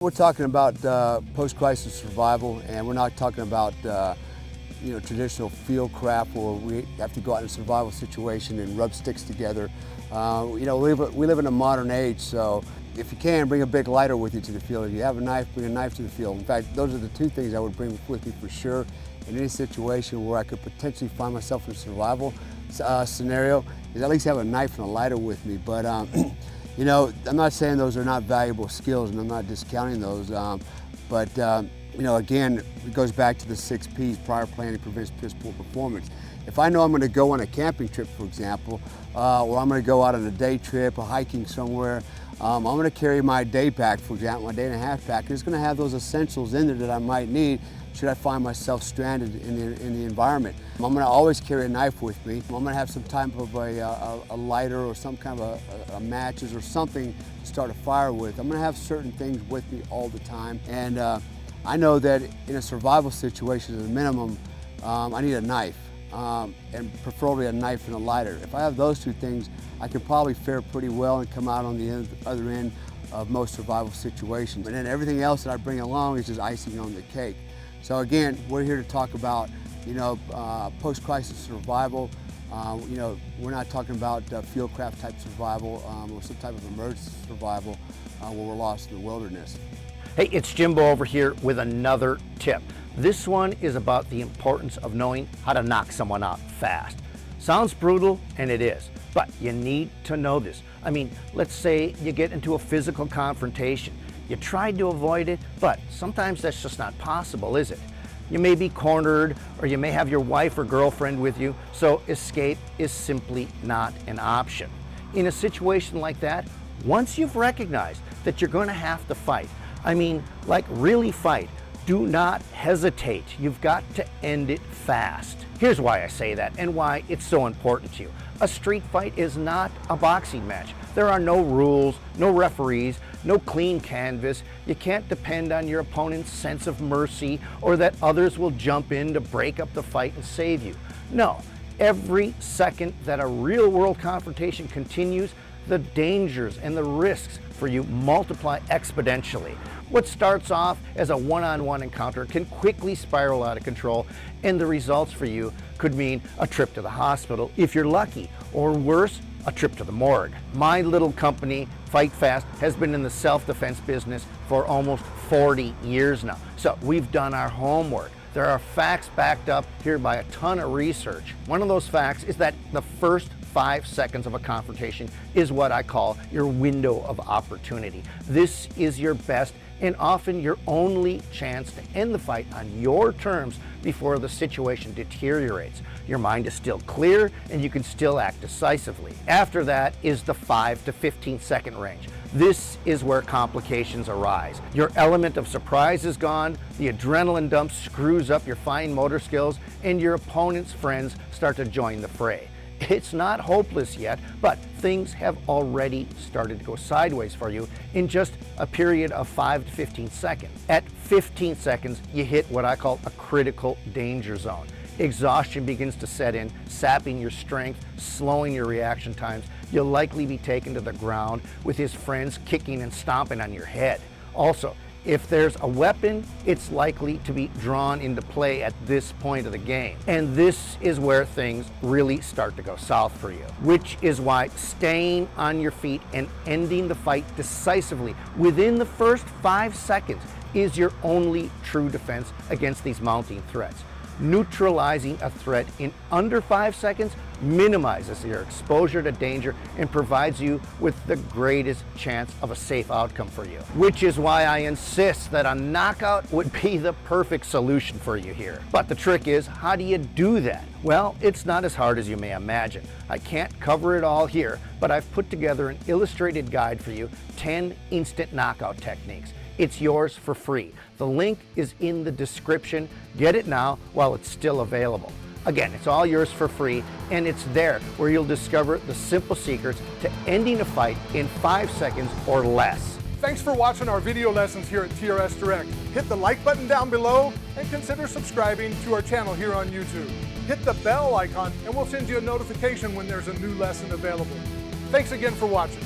We're talking about post-crisis survival, and we're not talking about traditional field craft where we have to go out in a survival situation and rub sticks together. We live in a modern age, so if you can, bring a big lighter with you to the field. If you have a knife, bring a knife to the field. In fact, those are the two things I would bring with me for sure in any situation where I could potentially find myself in a survival scenario, is at least have a knife and a lighter with me. But I'm not saying those are not valuable skills, and I'm not discounting those. Again, it goes back to the 6 P's: prior planning prevents piss poor performance. If I know I'm going to go on a camping trip, for example, or I'm going to go out on a day trip, or hiking somewhere, I'm going to carry my day pack, for example, my day and a half pack, and it's going to have those essentials in there that I might need should I find myself stranded in the environment. I'm going to always carry a knife with me. I'm going to have some type of a lighter or some kind of a matches or something to start a fire with. I'm going to have certain things with me all the time. And I know that in a survival situation, at a minimum, I need a knife, and preferably a knife and a lighter. If I have those two things, I can probably fare pretty well and come out on the other end of most survival situations. And then everything else that I bring along is just icing on the cake. So again, we're here to talk about, post-crisis survival. We're not talking about field craft type survival or some type of emergency survival where we're lost in the wilderness. Hey, it's Jimbo over here with another tip. This one is about the importance of knowing how to knock someone out fast. Sounds brutal, and it is, but you need to know this. I mean, let's say you get into a physical confrontation. You tried to avoid it, but sometimes that's just not possible, is it? You may be cornered, or you may have your wife or girlfriend with you, so escape is simply not an option. In a situation like that, once you've recognized that you're going to have to fight, like really fight, do not hesitate. You've got to end it fast. Here's why I say that and why it's so important to you. A street fight is not a boxing match. There are no rules, no referees, no clean canvas. You can't depend on your opponent's sense of mercy or that others will jump in to break up the fight and save you. No, every second that a real-world confrontation continues, the dangers and the risks for you multiply exponentially. What starts off as a one-on-one encounter can quickly spiral out of control, and the results for you could mean a trip to the hospital if you're lucky, or worse, a trip to the morgue. My little company, Fight Fast, has been in the self-defense business for almost 40 years now. So we've done our homework. There are facts backed up here by a ton of research. One of those facts is that the first 5 seconds of a confrontation is what I call your window of opportunity. This is your best and often your only chance to end the fight on your terms before the situation deteriorates. Your mind is still clear and you can still act decisively. After that is the 5 to 15 second range. This is where complications arise. Your element of surprise is gone, the adrenaline dump screws up your fine motor skills, and your opponent's friends start to join the fray. It's not hopeless yet, but things have already started to go sideways for you in just a period of 5 to 15 seconds. At 15 seconds, you hit what I call a critical danger zone. Exhaustion begins to set in, sapping your strength, slowing your reaction times. You'll likely be taken to the ground with his friends kicking and stomping on your head. Also, if there's a weapon, it's likely to be drawn into play at this point of the game. And this is where things really start to go south for you, which is why staying on your feet and ending the fight decisively within the first 5 seconds is your only true defense against these mounting threats. Neutralizing a threat in under 5 seconds minimizes your exposure to danger and provides you with the greatest chance of a safe outcome for you. Which is why I insist that a knockout would be the perfect solution for you here. But the trick is, how do you do that? Well, it's not as hard as you may imagine. I can't cover it all here, but I've put together an illustrated guide for you, 10 instant knockout techniques. It's yours for free. The link is in the description. Get it now while it's still available. Again, it's all yours for free, and it's there where you'll discover the simple secrets to ending a fight in 5 seconds or less. Thanks for watching our video lessons here at TRS Direct. Hit the like button down below and consider subscribing to our channel here on YouTube. Hit the bell icon and we'll send you a notification when there's a new lesson available. Thanks again for watching.